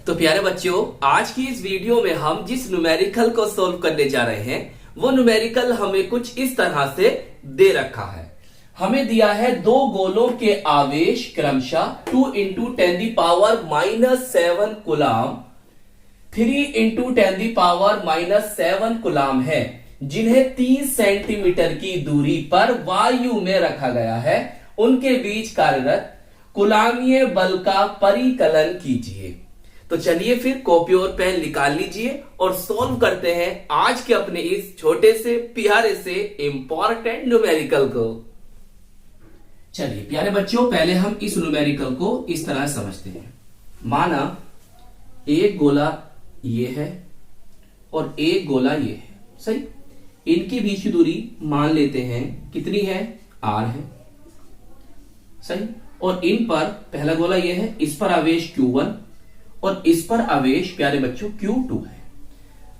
तो प्यारे बच्चों, आज की इस वीडियो में हम जिस न्यूमेरिकल को सोल्व करने जा रहे हैं वो न्यूमेरिकल हमें कुछ इस तरह से दे रखा है। हमें दिया है दो गोलों के आवेश क्रमशः 2 × 10⁻⁻7 कूलाम, 3 × 10⁻⁻7 कूलाम है, जिन्हें 30 सेंटीमीटर की दूरी पर वायु में रखा गया है। उनके बीच कार्यरत कूलामीय बल का परिकलन कीजिए। तो चलिए फिर कॉपी और पेन निकाल लीजिए और सॉल्व करते हैं आज के अपने इस छोटे से प्यारे से इंपॉर्टेंट न्यूमेरिकल को। चलिए प्यारे बच्चों, पहले हम इस न्यूमेरिकल को इस तरह समझते हैं। माना एक गोला ये है और एक गोला ये है, सही। इनके बीच की दूरी मान लेते हैं कितनी है, r है, सही। और इन पर पहला गोला ये है, इस पर आवेश q1 और इस पर आवेश प्यारे बच्चों q2 है।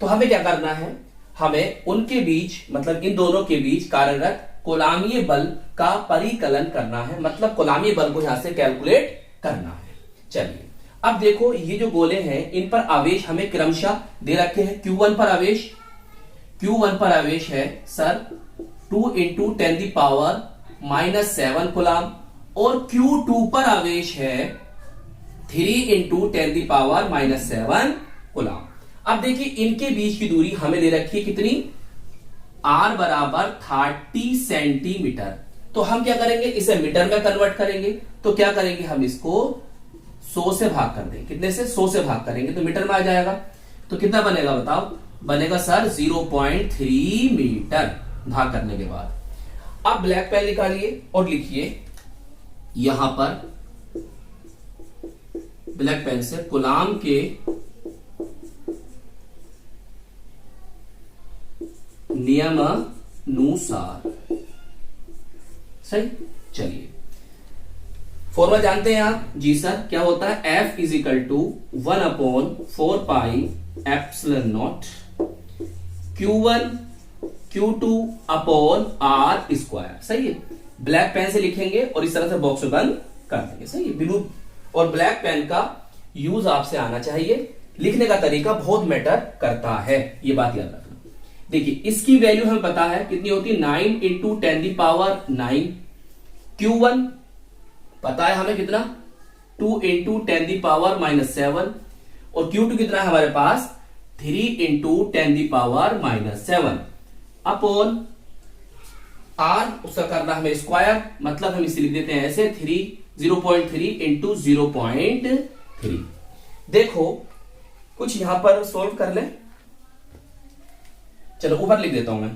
तो हमें क्या करना है, हमें उनके बीच मतलब इन दोनों के बीच कार्यरत कूलामीय बल का परिकलन करना है, मतलब कूलामीय बल को यहां से कैलकुलेट करना है। चलिए अब देखो, ये जो गोले हैं इन पर आवेश हमें क्रमशः दे रखे हैं। q1 पर आवेश है सर 2 × 10⁻⁻7 कूलाम और q2 पर आवेश है 3 × 10⁻⁻7 कूलाम। अब देखिए इनके बीच की दूरी हमें दे रखी है कितनी, r बराबर 30 सेंटीमीटर। तो हम क्या करेंगे, इसे मीटर में कन्वर्ट करेंगे। तो क्या करेंगे, हम इसको 100 से भाग कर देंगे। कितने से, 100 से भाग करेंगे तो मीटर में आ जाएगा। तो कितना बनेगा बताओ, बनेगा सर 0.3 मीटर भाग करने के बाद। अब ब्लैक पेन निकालिए और लिखिए यहां पर ब्लैक पेन से कूलाम के नियमानुसार, सही। चलिए फॉर्मूला जानते हैं आप, जी सर, क्या होता है, F = 1/4πε0 Q1 Q2/r², सही है। ब्लैक पेन से लिखेंगे और इस तरह से बॉक्स बंद कर देंगे, सही है। ब्लू और ब्लैक पेन का यूज आपसे आना चाहिए। लिखने का तरीका बहुत मैटर करता है, ये बात याद रखना। देखिए इसकी वैल्यू हमें पता है कितनी होती है, 9 × 10⁻9। Q1 पता है हमें कितना, 2 × 10⁻⁻7 और Q2 कितना है हमारे पास, 3 × 10⁻⁻7 अपॉन r, उसका करना हमें स्क्वायर, मतलब हम इसे लिख देते हैं ऐसे 0.3 × 0.3। देखो कुछ यहां पर सोल्व कर ले। चलो ऊपर लिख देता हूं मैं,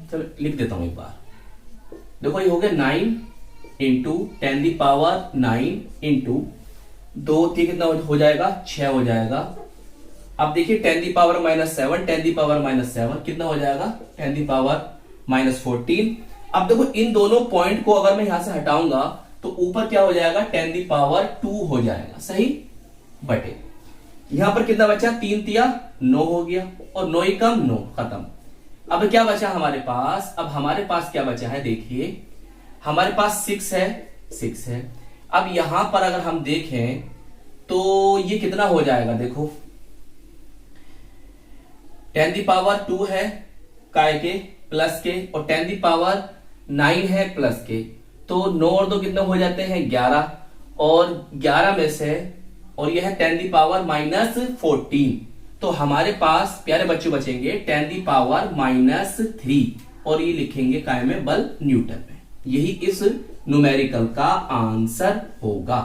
चलो लिख देता हूं एक बार। देखो ये हो गया 9 × 10⁻9 × 2 कितना हो जाएगा, 6 हो जाएगा। अब देखिए 10⁻⁻7 कितना हो जाएगा, 10⁻⁻14। अब देखो इन दोनों पॉइंट को अगर मैं यहां से हटाऊंगा तो ऊपर क्या हो जाएगा, 10⁻2 हो जाएगा, सही। बटे यहां पर कितना बचा, 3 × 9 हो गया और 9 × 9 खत्म। अब क्या बचा हमारे पास, अब हमारे पास क्या बचा है, देखिए हमारे पास 6 है। अब यहां पर अगर हम देखें तो ये कितना हो जाएगा, देखो 10⁻2 है काय के प्लस के और 10⁻9 है प्लस के, तो 9 और 2 कितने हो जाते हैं, 11 और 11 में से, और यह है 10⁻−14। तो हमारे पास प्यारे बच्चों बचेंगे 10⁻−3 और ये लिखेंगे काय में, बल न्यूटन में। यही इस न्यूमेरिकल का आंसर होगा।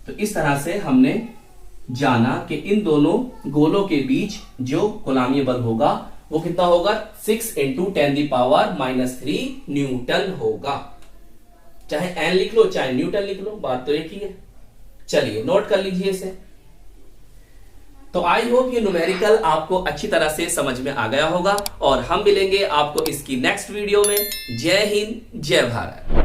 तो इस तरह से हमने जाना कि इन दोनों गोलों के बीच जो कूलामीय बल होगा वो कितना होगा, 6 × 10⁻−3 न्यूटन होगा। चाहे एन लिख लो चाहे न्यूटन लिख लो, बात तो एक ही है। चलिए नोट कर लीजिए इसे। तो आई होप ये न्यूमेरिकल आपको अच्छी तरह से समझ में आ गया होगा और हम मिलेंगे आपको इसकी नेक्स्ट वीडियो में। जय हिंद, जय भारत।